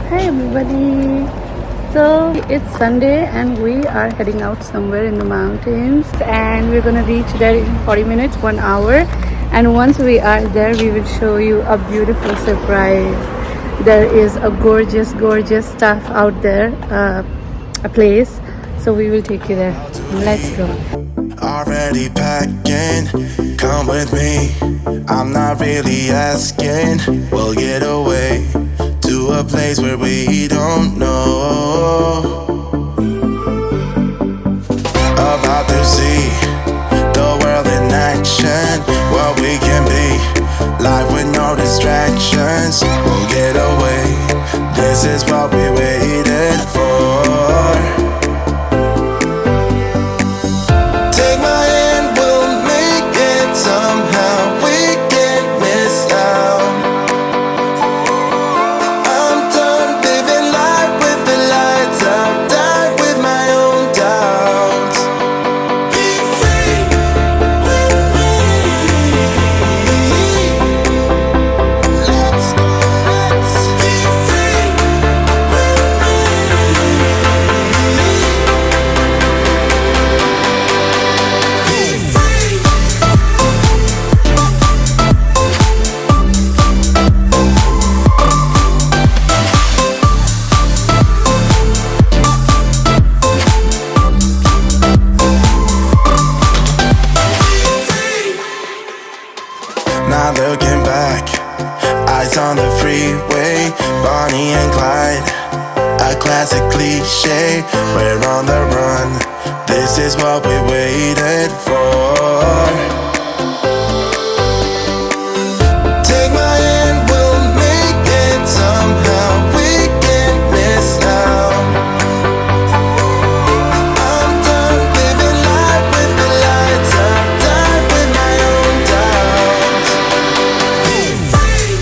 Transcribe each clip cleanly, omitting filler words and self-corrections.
Hi everybody. So it's Sunday and we are heading out somewhere in the mountains and we're gonna reach there in 40 minutes, 1 hour. And once we are there, we will show you a beautiful surprise. There is a gorgeous stuff out there, a place. So we will take you there. Let's go. Already packing, come with me. I'm not really asking. We'll get away to a place where we don't know. About to see the world in action, what we can be. Life with no distractions. We'll get away. This is what we waited for. Take my hand, we'll make it somehow. We can't miss out. I'm done living life with the lights out. Die with my own doubts. Be free with me. Let's be free with me. Not looking back, eyes on the freeway, Bonnie and Clyde, a classic cliche. We're on the run, this is what we waited for. Take my hand, we'll make it somehow. We can't miss out. I'm done living life with the lights out. Die with my own doubts. Be free.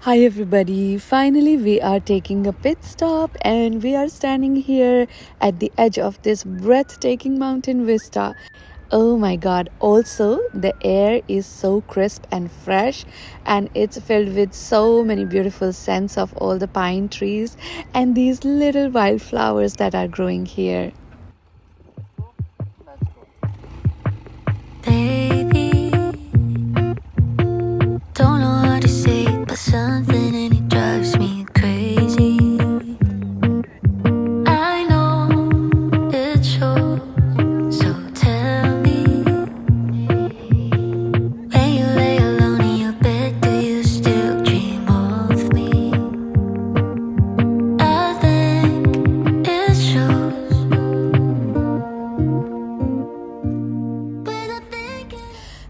Hi everybody, finally we are taking a pit stop and we are standing here at the edge of this breathtaking mountain vista. Oh my god, also the air is so crisp and fresh and it's filled with so many beautiful scents of all the pine trees and these little wildflowers that are growing here. Baby, don't know what to say, but something in it drives me crazy. I know it shows, so tell me, when you lay alone in your bed, do you still dream of me? I think it shows.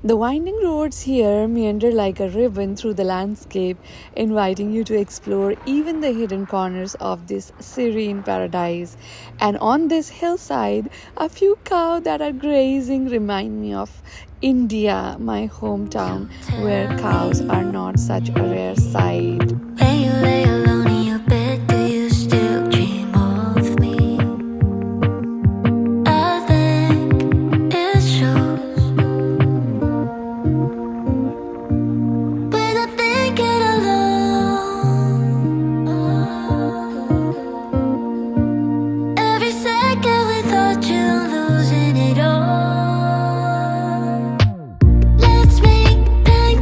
The winding roads here meander like a ribbon through the landscape, inviting you to explore even the hidden corners of this serene paradise. And on this hillside, a few cows that are grazing remind me of India, my hometown, where cows are not such a rare sight. When you lay alone in your bed, do you still dream of me? I think it shows. When I'm thinking alone, every second without you, I'm losing it all. Let's make pancakes.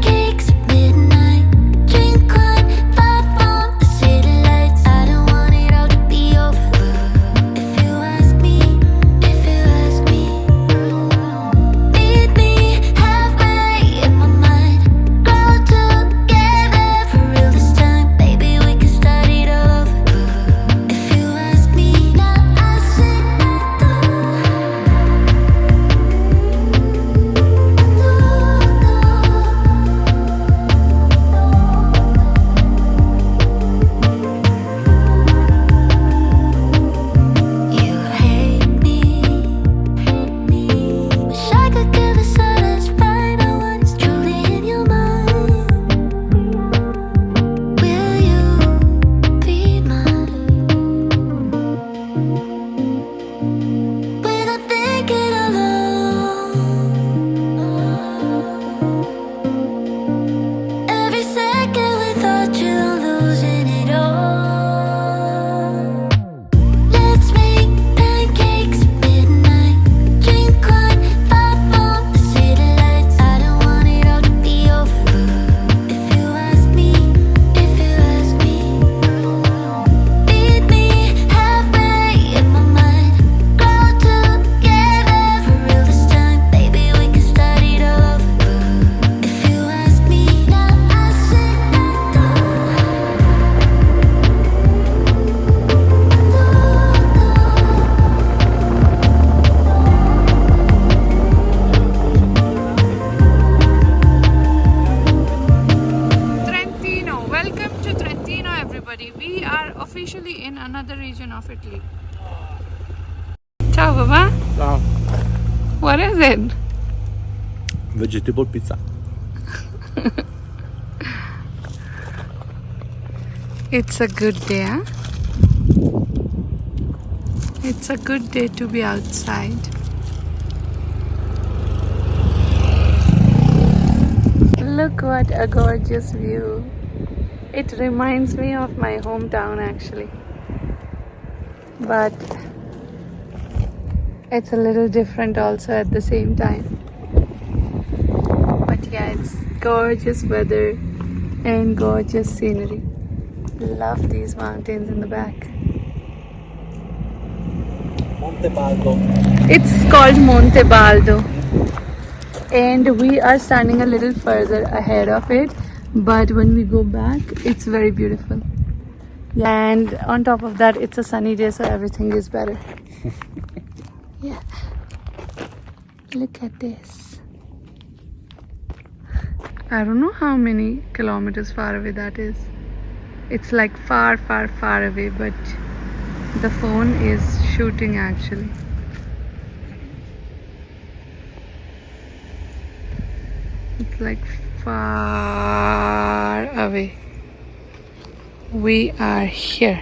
another region of Italy. Ciao, Baba. Ciao. What is it? Vegetable pizza. It's a good day, huh? It's a good day to be outside. Look what a gorgeous view. It reminds me of my hometown actually. But it's a little different also at the same time. But yeah, it's gorgeous weather and gorgeous scenery. Love these mountains in the back. Monte Baldo. It's called Monte Baldo. And we are standing a little further ahead of it, but when we go back it's very beautiful. And on top of that it's a sunny day, so everything is better. Yeah, look at this. I don't know how many kilometers far away that is. It's like far away, but the phone is shooting actually. It's like far away. We are here.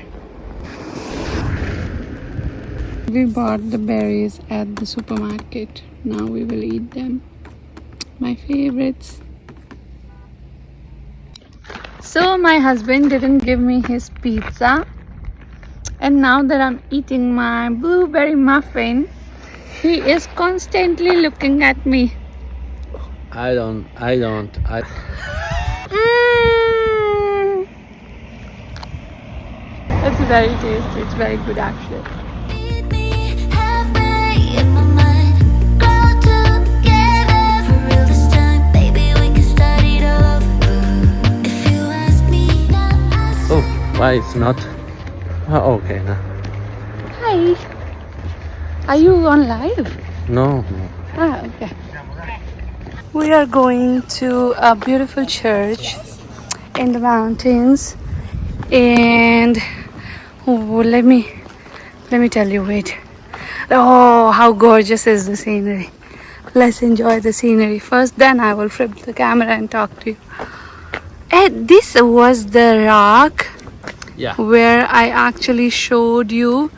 We bought the berries at the supermarket. Now we will eat them. My favorites. So my husband didn't give me his pizza. And now that I'm eating my blueberry muffin, he is constantly looking at me. I don't. It's very tasty. It's very good actually. Meet me halfway in my mind. Grow together for real this time. Baby, we can start it all over. If you ask me, now I Oh, why it's not? Oh, okay, now. Hi. Are you on live? No. Ah, okay. We are going to a beautiful church in the mountains, and let me tell you. Wait. Oh, how gorgeous is the scenery! Let's enjoy the scenery first. Then I will flip the camera and talk to you. And this was the rock Yeah. where I actually showed you.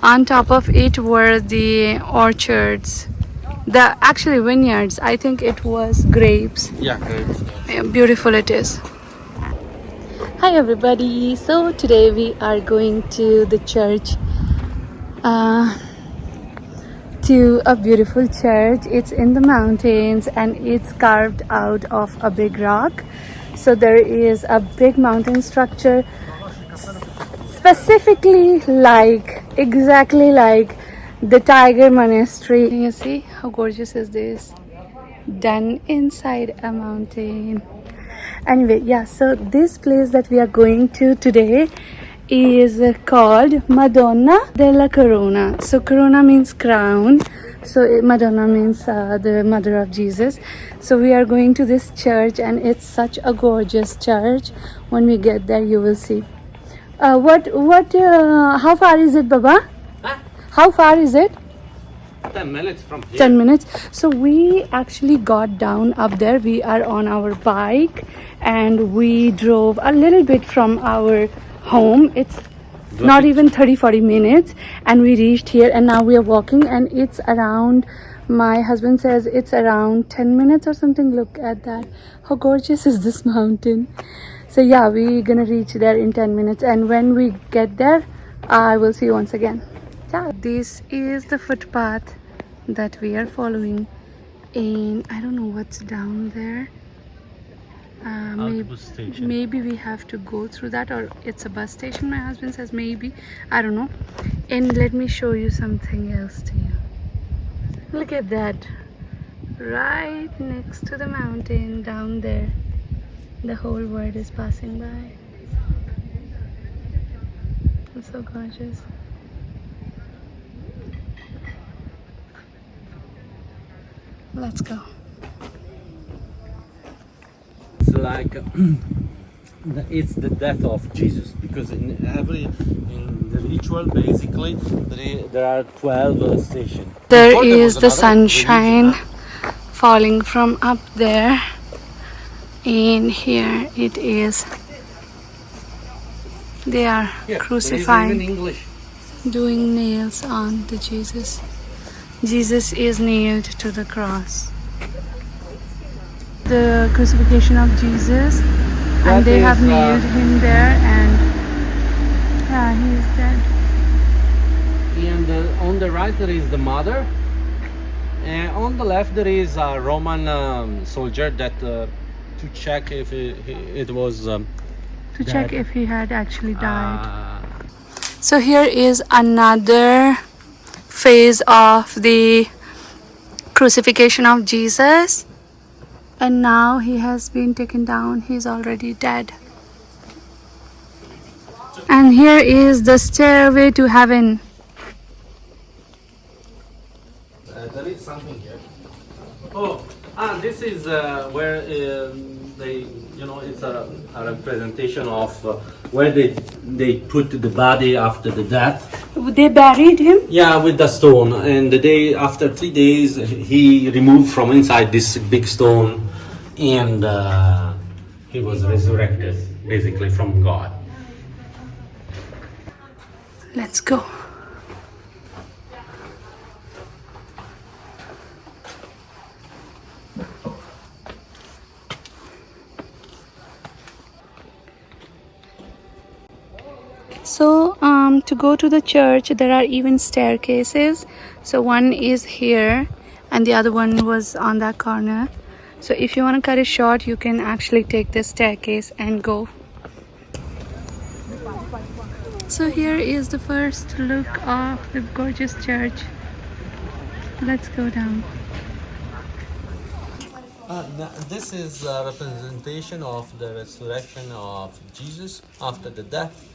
On top of it were the orchards, the actually vineyards. I think it was grapes. Yeah, great. Yeah, beautiful it is. Hi everybody. So today we are going to the church, to a beautiful church. It's in the mountains and it's carved out of a big rock. So there is a big mountain structure, specifically exactly like the Tiger Monastery. Can you see how gorgeous is this? Done inside a mountain. Anyway, yeah, so this place that we are going to today is called Madonna della Corona. So Corona means crown, so Madonna means the mother of Jesus. So we are going to this church and it's such a gorgeous church. When we get there you will see. How far is it, Baba? Huh? How far is it? 10 minutes from here. 10 minutes. So we actually got down up there. We are on our bike and we drove a little bit from our home. It's not even 30-40 minutes and we reached here, and now we are walking and it's around, my husband says it's around 10 minutes or something. Look at that. How gorgeous is this mountain? So yeah, we're gonna reach there in 10 minutes, and when we get there I will see you once again. Ciao. This is the footpath that we are following, and I don't know what's down there. Bus station. Maybe we have to go through that, or it's a bus station. My husband says maybe, I don't know. And let me show you something else to you. Look at that, right next to the mountain down there. The whole world is passing by. It's so gorgeous. Let's go. It's like it's the death of Jesus, because in the ritual basically there are 12 stations. There Before there was is the another religion, sunshine falling from up there, and here it is. They are Here, there is even crucifying, English. doing nails on the Jesus. Jesus is nailed to the cross. The crucifixion of Jesus, and That they have is, nailed him there, and yeah, he is dead. And on the right there is the mother, and on the left there is a Roman soldier that to check if it was To check dead. if he had actually died. uh, So here is another phase of the crucifixion of Jesus, and now he has been taken down. He's already dead. And here is the stairway to heaven. there is something here. Oh, this is where they, it's a representation of where they put the body after the death. They buried him? Yeah, with the stone. And the day after 3 days, he removed from inside this big stone, and he was resurrected, basically from God. Let's go. So to go to the church there are even staircases. So one is here and the other one was on that corner. So if you want to cut it short, you can actually take the staircase and go. So here is the first look of the gorgeous church. Let's go down. This is a representation of the resurrection of Jesus after the death.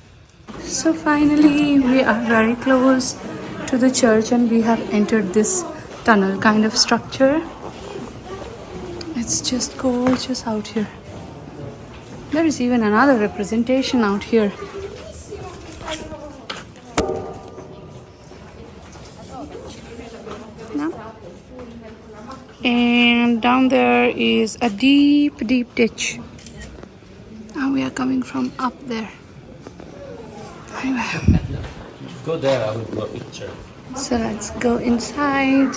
So finally we are very close to the church and we have entered this tunnel kind of structure. It's just gorgeous out here. There is even another representation out here. No? And down there is a deep ditch. And we are coming from up there. Anyway, Go there, I will do a picture. so let's go inside.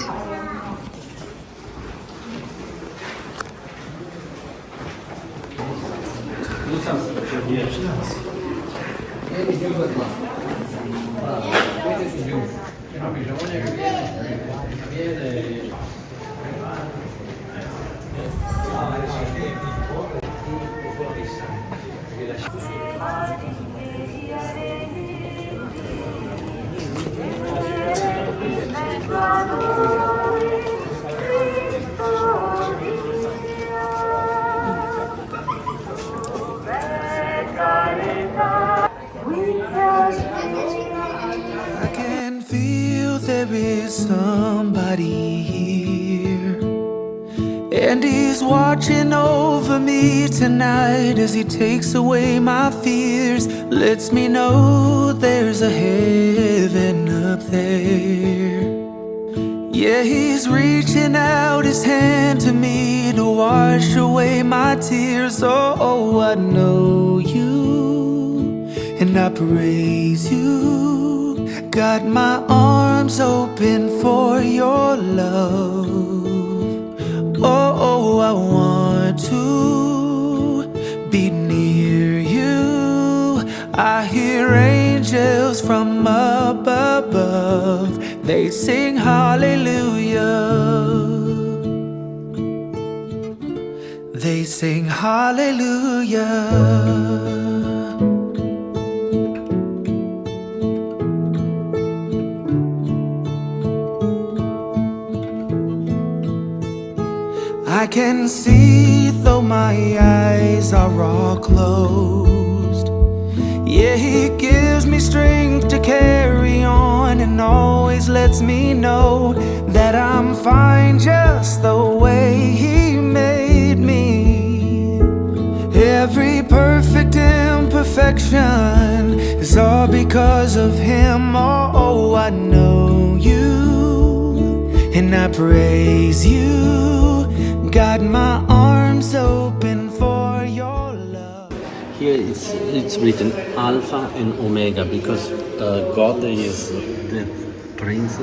I can feel there is somebody here, and he's watching over me tonight as he takes away my fears, lets me know there's a heaven up there. Yeah, he's reaching out his hand to me to wash away my tears. Oh, I know you, and I praise you. Got my arms open for your love. Oh, I want to be near you. I hear angels from up above. They sing hallelujah. They sing hallelujah. I can see though my eyes are all closed. Yeah, he gives me strength to carry on and always lets me know that I'm fine just the way he made me. Every perfect perfection is all because of Him. Oh, I know you and I praise you. Got my arms open for your love. Here it's written Alpha and Omega because God is the Prince,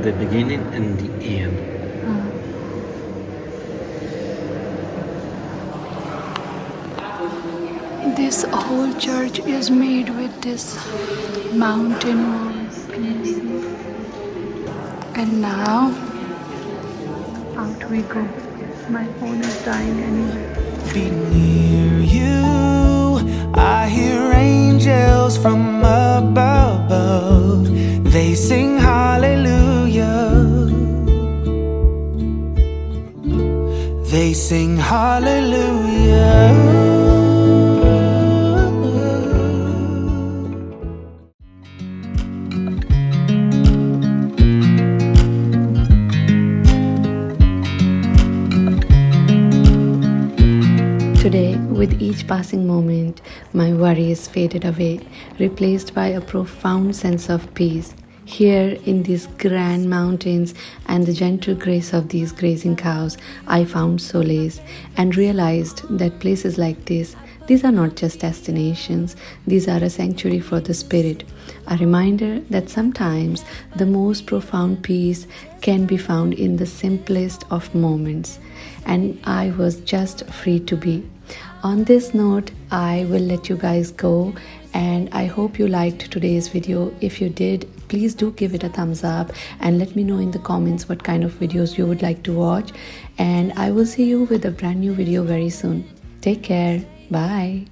the beginning and the end. This whole church is made with this mountain walls. Can you see? And now, out we go. My phone is dying anyway. Be near you, I hear angels from above. They sing hallelujah. They sing hallelujah. Today, with each passing moment, my worries faded away, replaced by a profound sense of peace. Here in these grand mountains and the gentle grace of these grazing cows, I found solace and realized that places like this, these are not just destinations, these are a sanctuary for the spirit. A reminder that sometimes the most profound peace can be found in the simplest of moments. And I was just free to be. On this note, I will let you guys go, and I hope you liked today's video. If you did, please do give it a thumbs up and let me know in the comments what kind of videos you would like to watch, and I will see you with a brand new video very soon. Take care. Bye.